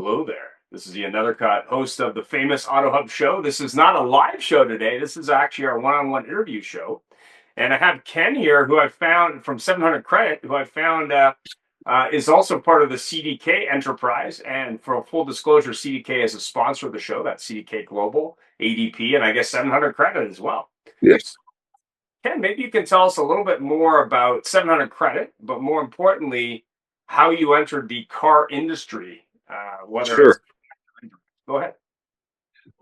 Hello there. This is Ian Nethercott, host of the famous AutoHub Show. This is not a live show today. This is actually our one-on-one interview show. And I have Ken here, who I found from 700 Credit, who I found is also part of the CDK enterprise. And for full disclosure, CDK is a sponsor of the show. That's CDK Global, ADP, and I guess 700 Credit as well. Yes. Ken, maybe you can tell us a little bit more about 700 Credit, but more importantly, how you entered the car industry, whether it's. Sure. Go ahead.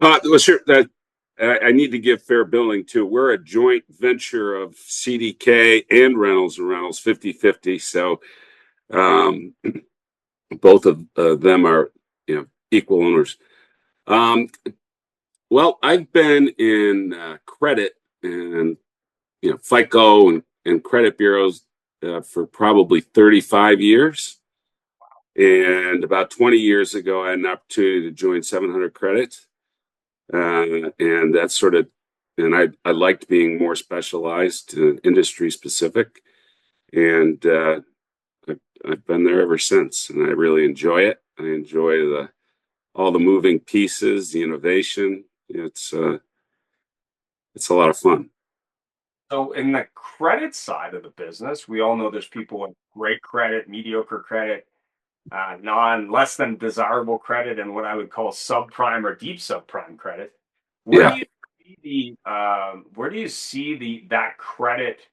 Well, sure. That I need to give fair billing too. We're a joint venture of CDK and Reynolds 50/50. So um, both of them are equal owners. Um, well, I've been in credit and FICO and credit bureaus for probably 35 years. And about 20 years ago, I had an opportunity to join 700 Credit. And that's sort of, and I liked being more specialized, industry specific. And I've been there ever since, and I really enjoy it. I enjoy all the moving pieces, the innovation. It's a lot of fun. So in the credit side of the business, we all know there's people with great credit, mediocre credit, less than desirable credit, and what I would call subprime or deep subprime credit. Where do Yeah. you see that credit,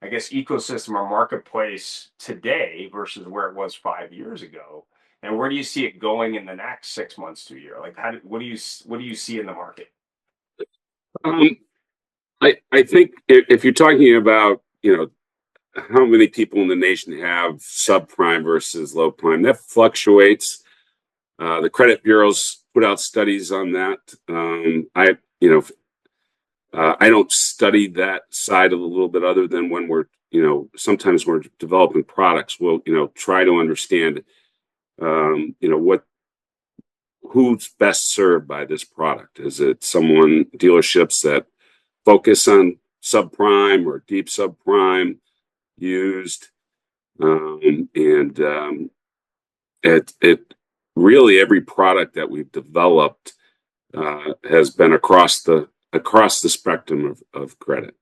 I guess, ecosystem or marketplace today versus where it was 5 years ago? And where do you see it going in the next 6 months to a year? Like, what do you see in the market? Um, I think if you're talking about, how many people in the nation have subprime versus low prime, that fluctuates. The credit bureaus put out studies on that. I don't study that side a little bit other than when sometimes we're developing products. We'll, try to understand, who's best served by this product. Is it dealerships that focus on subprime or deep subprime used? It really, every product that we've developed has been across the spectrum of credit.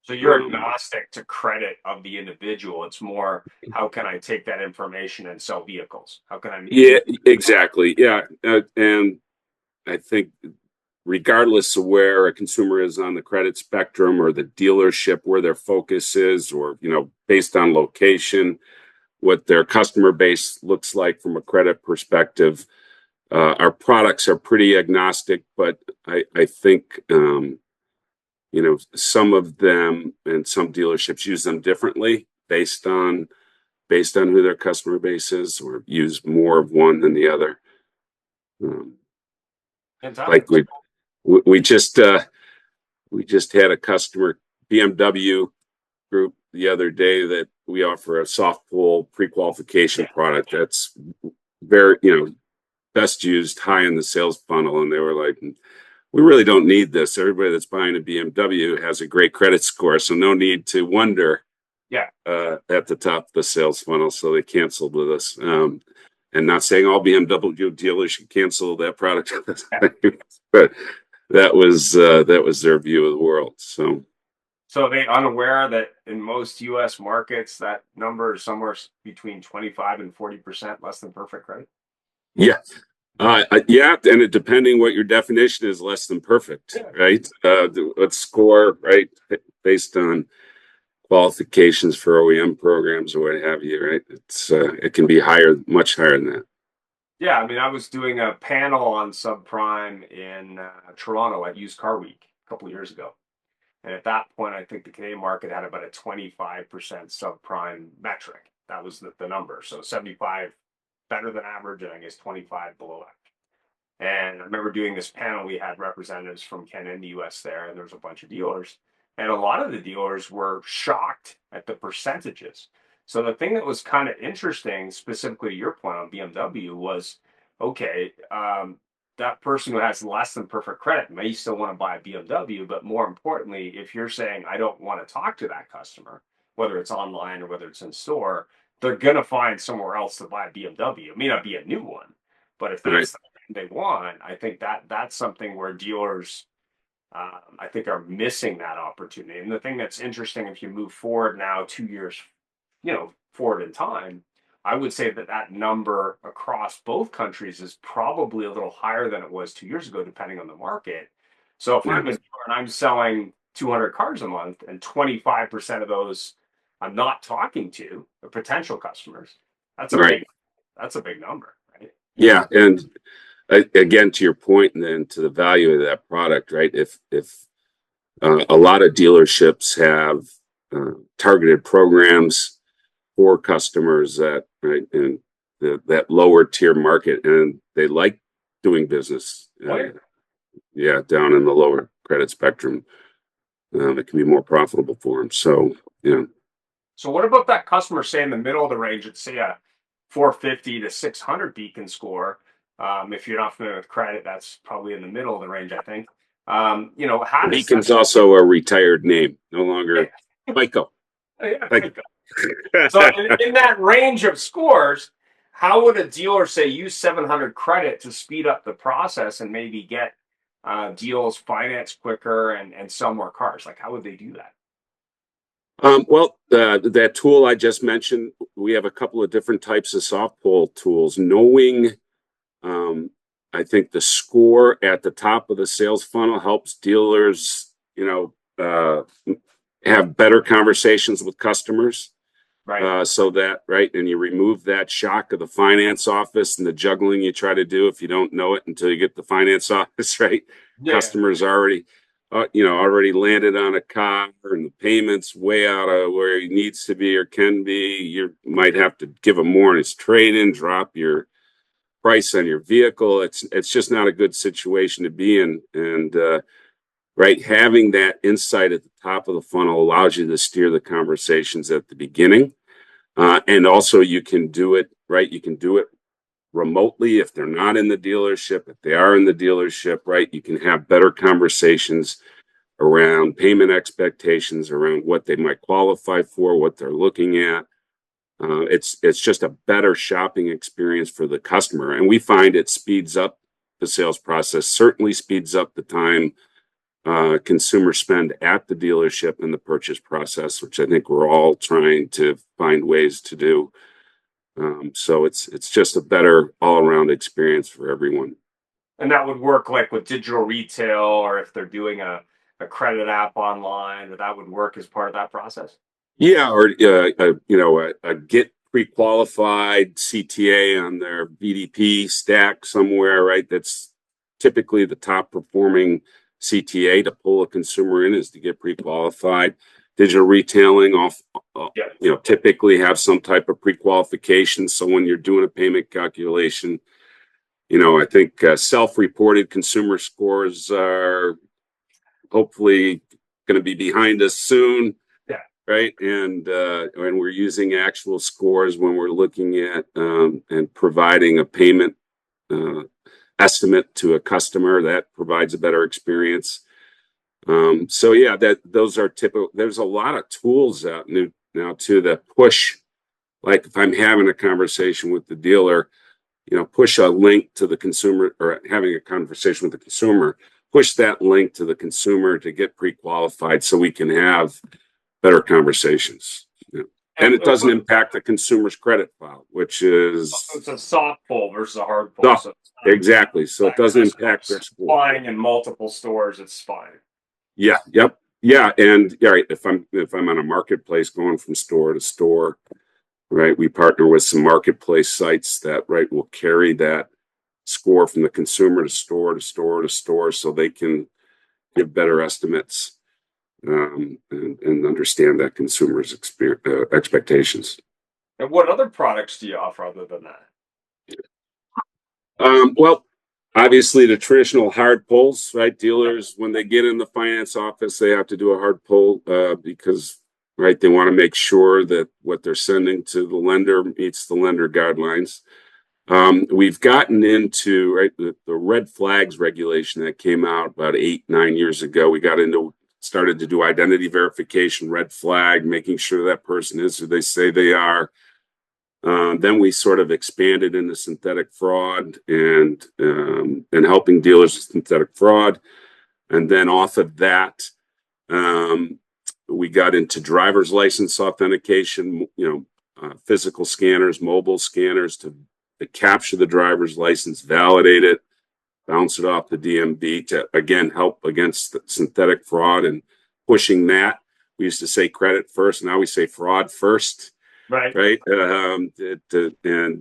So you're agnostic to credit of the individual. It's more, how can I take that information and sell vehicles? How can I? Yeah, exactly. Yeah, and I think regardless of where a consumer is on the credit spectrum or the dealership, where their focus is, or based on location, what their customer base looks like from a credit perspective, our products are pretty agnostic. But I think some of them and some dealerships use them differently based on who their customer base is, or use more of one than the other. Like we just had a customer, BMW group, the other day, that we offer a soft pull pre-qualification product that's very best used high in the sales funnel, and they were like, we really don't need this. Everybody that's buying a BMW has a great credit score, so no need to wonder at the top of the sales funnel. So they canceled with us. And not saying all BMW dealers should cancel that product, but that was their view of the world. So are they unaware that in most U.S. markets, that number is somewhere between 25 and 40% less than perfect credit? Yeah. Yeah, and depending what your definition is, less than perfect, right? Let's score, right, based on qualifications for OEM programs or what have you, right? It can be higher, much higher than that. Yeah, I mean, I was doing a panel on subprime in Toronto at Used Car Week a couple of years ago. And at that point, I think the Canadian market had about a 25% subprime metric. That was the number. So 75 better than average, and I guess 25 below average. And I remember doing this panel. We had representatives from Canada and the US there, and there was a bunch of dealers. And a lot of the dealers were shocked at the percentages. So the thing that was kind of interesting, specifically to your point on BMW, was okay, that person who has less than perfect credit may still want to buy a BMW, but more importantly, if you're saying, I don't want to talk to that customer, whether it's online or whether it's in store, they're going to find somewhere else to buy a BMW. It may not be a new one, But if Right. that's the thing they want, I think that's something where dealers, I think, are missing that opportunity. And the thing that's interesting, if you move forward now 2 years, forward in time, I would say that that number across both countries is probably a little higher than it was 2 years ago, depending on the market. So if Yeah. I'm a dealer and I'm selling 200 cars a month, and 25% of those I'm not talking to are potential customers, that's a Right. big number, right? Yeah. And again, to your point, and then to the value of that product, right? If a lot of dealerships have targeted programs for customers that right in that lower tier market, and they like doing business, Oh, yeah. yeah, down in the lower credit spectrum, it can be more profitable for them. So, yeah. So what about that customer, say in the middle of the range, it's say a 450 to 600 beacon score? If you're not familiar with credit, that's probably in the middle of the range, I think. How does that? Beacon's also a retired name, no longer FICO. Yeah, Like, so in that range of scores, how would a dealer say use 700 credit to speed up the process and maybe get deals financed quicker and sell more cars? Like, how would they do that? well, that tool I just mentioned, we have a couple of different types of soft pull tools. Knowing, um, I think the score at the top of the sales funnel helps dealers, have better conversations with customers. Right. So that, right, and you remove that shock of the finance office and the juggling you try to do if you don't know it until you get the finance office, right? Yeah. Customers already, already landed on a car and the payment's way out of where he needs to be or can be. You might have to give him more in his trade-in, drop your price on your vehicle. It's just not a good situation to be in, and right, having that insight at the top of the funnel allows you to steer the conversations at the beginning. And also, you can do it, right? You can do it remotely if they're not in the dealership. If they are in the dealership, right? You can have better conversations around payment expectations, around what they might qualify for, what they're looking at. It's just a better shopping experience for the customer, and we find it speeds up the sales process. Certainly speeds up the time consumer spend at the dealership in the purchase process, which I think we're all trying to find ways to do. So it's just a better all around experience for everyone. And that would work like with digital retail, or if they're doing a credit app online, that would work as part of that process. Yeah, or a get pre-qualified CTA on their BDP stack somewhere, right? That's typically the top performing CTA to pull a consumer in is to get pre-qualified. Digital retailing off, Yeah. typically have some type of pre-qualification. So when you're doing a payment calculation, I think self-reported consumer scores are hopefully going to be behind us soon, Yeah. right? And we're using actual scores when we're looking at and providing a payment uh, estimate to a customer that provides a better experience. So yeah, that those are typical. There's a lot of tools out now too that push. Like if I'm having a conversation with the dealer, push a link to the consumer, or having a conversation with the consumer, push that link to the consumer to get pre-qualified so we can have better conversations. And it doesn't impact the consumer's credit file, which is It's a soft pull versus a hard pull. no, So exactly. So it doesn't impact their score. buying in multiple stores, it's fine. Yeah, yep. Yeah, and yeah, right. If I'm on a marketplace going from store to store, right, we partner with some marketplace sites that right will carry that score from the consumer to store to store to store, so they can give better estimates, and understand that consumer's expectations. And what other products do you offer other than that? Well, obviously the traditional hard pulls, right? Dealers, when they get in the finance office, they have to do a hard pull because, right, they want to make sure that what they're sending to the lender meets the lender guidelines. We've gotten into right the red flags regulation that came out about 8-9 years ago. We started to do identity verification, red flag, making sure that person is who they say they are. Then we sort of expanded into synthetic fraud and helping dealers with synthetic fraud. And then off of that, we got into driver's license authentication, physical scanners, mobile scanners to capture the driver's license, validate it, bounce it off the DMV to, again, help against synthetic fraud and pushing that. We used to say credit first. Now we say fraud first. Right. Right. And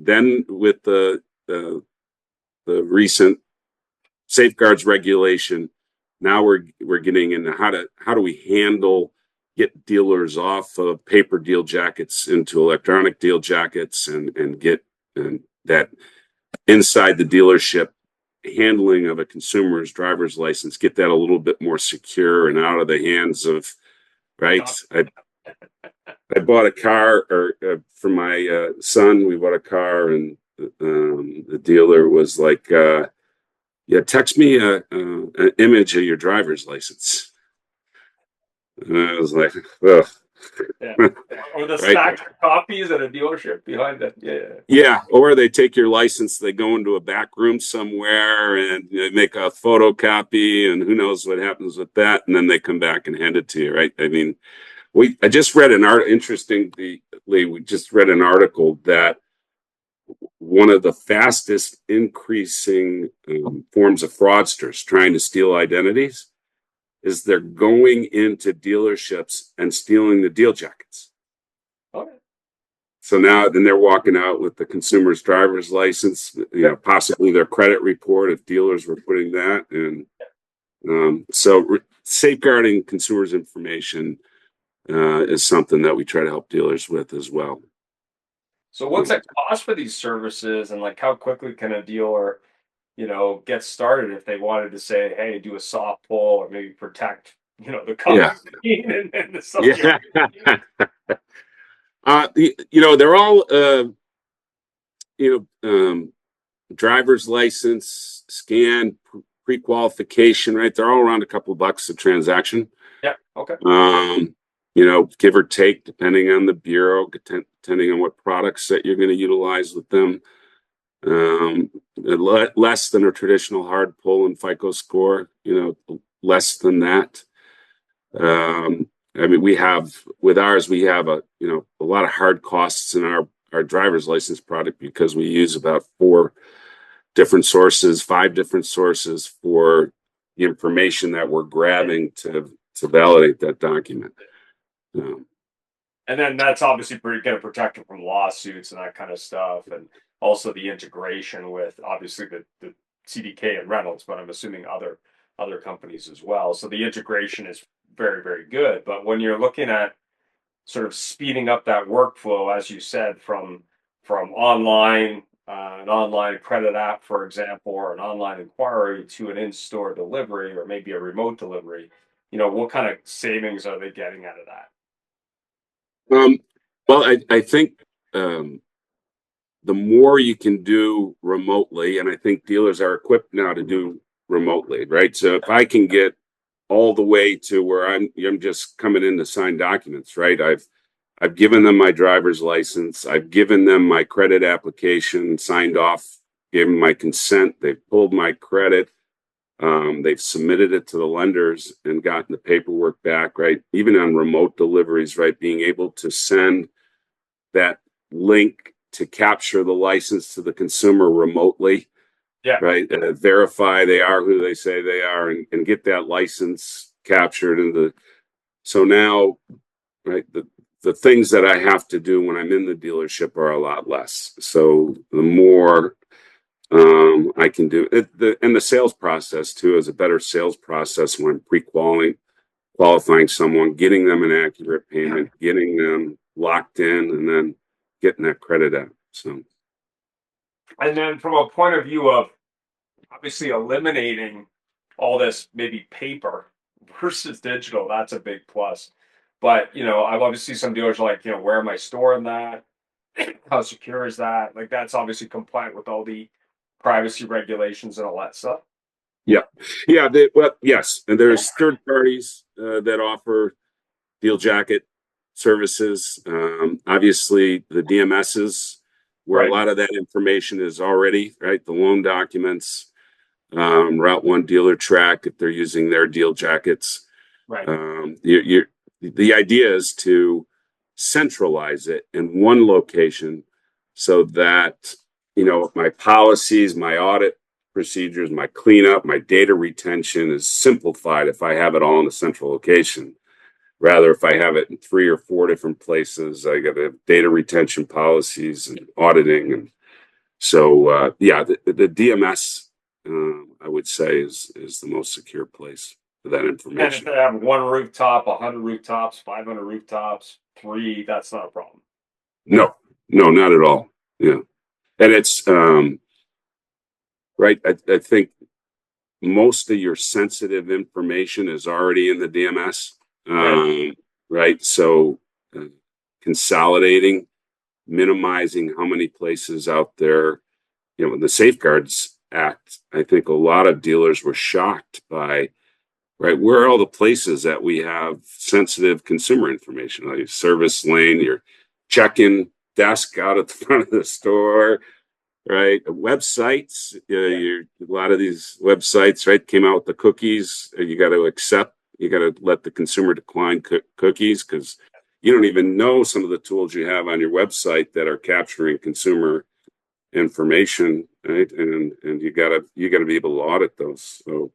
then with the recent safeguards regulation, now we're getting into how do we get dealers off of paper deal jackets into electronic deal jackets and get that inside the dealership handling of a consumer's driver's license, get that a little bit more secure and out of the hands of, right? I bought a car for my son. We bought a car, and the dealer was like, "Yeah, text me an image of your driver's license." And I was like, "Ugh." Yeah. Or the Right? stacked copies at a dealership behind it. Yeah. Yeah, or they take your license, they go into a back room somewhere and they make a photocopy, and who knows what happens with that, and then they come back and hand it to you, right? I mean, I just read interestingly, we just read an article that one of the fastest increasing forms of fraudsters trying to steal identities is they're going into dealerships and stealing the deal jackets. Okay. So now then they're walking out with the consumer's driver's license, possibly their credit report if dealers were putting that. And safeguarding consumers' information is something that we try to help dealers with as well. So what's that cost for these services, and like how quickly can a dealer, get started if they wanted to say, hey, do a soft pull or maybe protect, the Yeah. company and the Yeah. subject. They're all, driver's license, scan, pre-qualification, right? They're all around a couple of bucks a transaction. Yeah. Okay. Give or take, depending on the bureau, depending on what products that you're going to utilize with them. Less than a traditional hard pull and FICO score, less than that. I mean, with ours, we have a lot of hard costs in our driver's license product because we use about 5 different sources for the information that we're grabbing to validate that document. And then that's obviously going to protect them from lawsuits and that kind of stuff, and also the integration with obviously the CDK and Reynolds, but I'm assuming other companies as well. So the integration is very, very good. But when you're looking at sort of speeding up that workflow, as you said, from online, an online credit app, for example, or an online inquiry to an in-store delivery or maybe a remote delivery, what kind of savings are they getting out of that? Well, I think the more you can do remotely, and I think dealers are equipped now to do remotely, right? So if I can get all the way to where I'm just coming in to sign documents, right? I've given them my driver's license, I've given them my credit application, signed off, given my consent, they've pulled my credit, they've submitted it to the lenders and gotten the paperwork back, right? Even on remote deliveries, right? Being able to send that link to capture the license to the consumer remotely, Yeah. right? Verify they are who they say they are and get that license captured. So now, right, the things that I have to do when I'm in the dealership are a lot less. So the more I can do it, and the sales process too is a better sales process when I'm qualifying someone, getting them an accurate payment, getting them locked in, and then getting that credit out. So, And then from a point of view of obviously eliminating all this maybe paper versus digital, that's a big plus. But I've obviously some dealers are like, where am I storing that? How secure is that? Like that's obviously compliant with all the privacy regulations and all that stuff. yeah, yes, and there's third parties that offer deal jacket services. Obviously, the DMSs where a Right. lot of that information is already, right? The loan documents, Route One dealer track, if they're using their deal jackets. Right. The idea is to centralize it in one location so that, my policies, my audit procedures, my cleanup, my data retention is simplified if I have it all in a central location. Rather, if I have it in 3 or 4 different places, I got to have data retention policies and auditing. And so, the DMS, I would say, is the most secure place for that And if information. they have one rooftop, 100 rooftops, 500 rooftops, three, that's not a problem. No, no, not at all. Yeah. And it's, right. I think most of your sensitive information is already in the DMS. Right. Right. So, uh, consolidating, minimizing how many places out there, the Safeguards Act, I think a lot of dealers were shocked by, right, where are all the places that we have sensitive consumer information, like your service lane, your check-in desk out at the front of the store, right? Websites, Yeah. a lot of these websites, right, came out with the cookies. You got to let the consumer decline cookies because you don't even know some of the tools you have on your website that are capturing consumer information, right? And you gotta be able to audit those. So,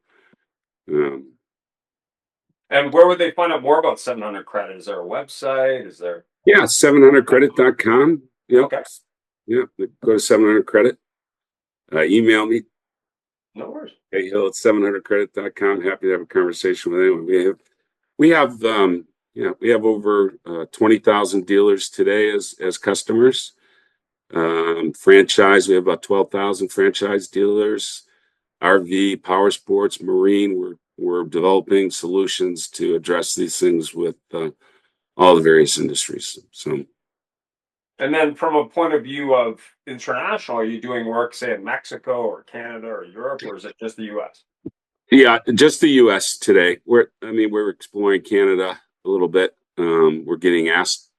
um, And where would they find out more about 700 credit? Is there a website? Is there? yeah, 700credit.com. Yep. Okay. Yep. Go to 700credit. Email me, No worries. Hey Hill at 700credit.com. Happy to have a conversation with anyone. We have over 20,000 dealers today as customers. Franchise, we have about 12,000 franchise dealers. RV, power sports, marine. We're developing solutions to address these things with all the various industries. So And then from a point of view of international, are you doing work, say, in Mexico or Canada or Europe, or is it just the US? yeah, just the U.S. today. We're exploring Canada a little bit. We're getting asked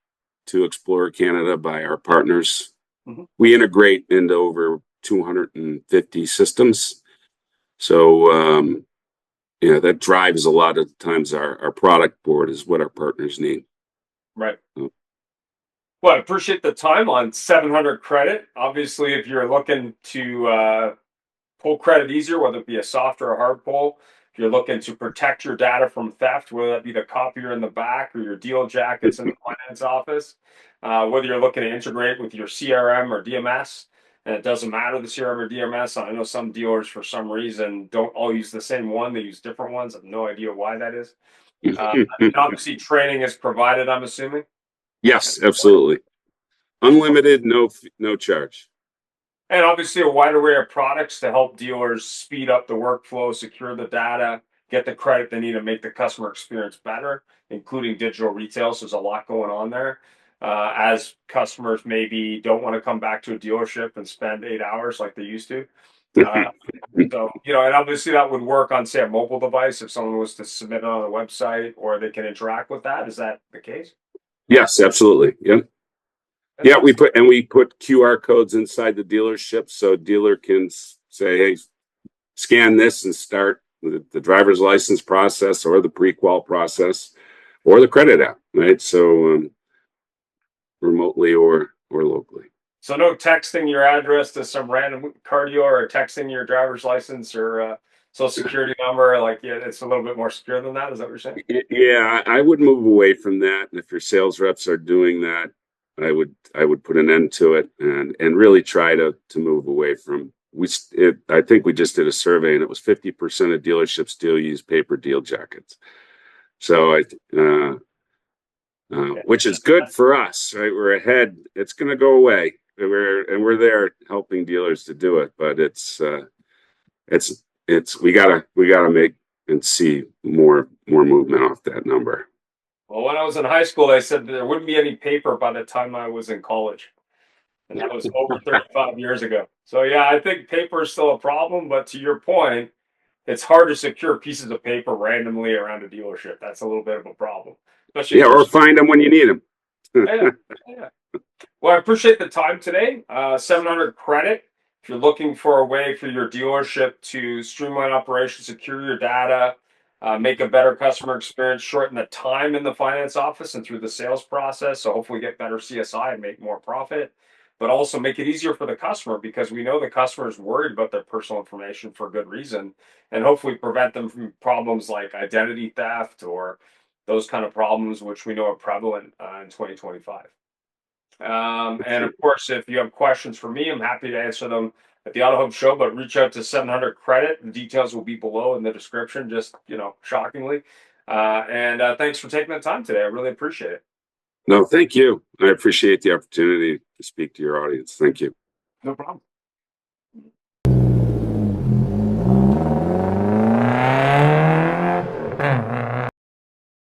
to explore Canada by our partners. Hmm. We integrate into over 250 systems. So, that drives a lot of times our product board is what our partners need. Right. Well, I appreciate the time on 700 credit. Obviously, if you're looking to pull credit easier, whether it be a soft or a hard pull, if you're looking to protect your data from theft, whether that be the copier in the back or your deal jackets in the finance office, whether you're looking to integrate with your CRM or DMS, and it doesn't matter the CRM or DMS. I know some dealers, for some reason, don't all use the same one. They use different ones. I have no idea why that is. And obviously, training is provided, I'm assuming. Yes, absolutely. Unlimited, no charge. And obviously, a wide array of products to help dealers speed up the workflow, secure the data, get the credit they need to make the customer experience better, including digital retail. So there's a lot going on there. As customers maybe don't want to come back to a dealership and spend 8 hours like they used to. Uh, so, and obviously that would work on, say, a mobile device if someone was to submit it on a website or they can interact with that. Is that the case? Yes, absolutely. Yep. Yeah, Fantastic. we put QR codes inside the dealership so dealer can say, "Hey, scan this and start the driver's license process or the pre-qual process or the credit app," right? So, remotely or locally. So no texting your address to some random car dealer or texting your driver's license or social security number. Like, yeah, it's a little bit more secure than that. Is that what you're saying? Yeah, I would move away from that. And if your sales reps are doing that, I would put an end to it and really try to move away from. I think we just did a survey and it was 50% of dealerships still use paper deal jackets. So Yeah. which is good for us, right? We're ahead. It's going to go away. We're there helping dealers to do it, but it's we gotta make and see more movement off that number. Well, when I was in high school, they said there wouldn't be any paper by the time I was in college. And that was over 35 years ago. So, yeah, I think paper is still a problem. But to your point, it's hard to secure pieces of paper randomly around a dealership. That's a little bit of a problem, especially Yeah, if you're. or find them when you need them. Yeah, yeah. Well, I appreciate the time today. 700 credit. If you're looking for a way for your dealership to streamline operations, secure your data, make a better customer experience, shorten the time in the finance office and through the sales process. So hopefully get better CSI and make more profit, but also make it easier for the customer because we know the customer is worried about their personal information for good reason, and hopefully prevent them from problems like identity theft or those kind of problems, which we know are prevalent in 2025. And of course, if you have questions for me, I'm happy to answer them at the AutoHub Show. But reach out to 700 Credit. The details will be below in the description. Just shockingly. And thanks for taking the time today. I really appreciate it. No, thank you. I appreciate the opportunity to speak to your audience. Thank you. No problem.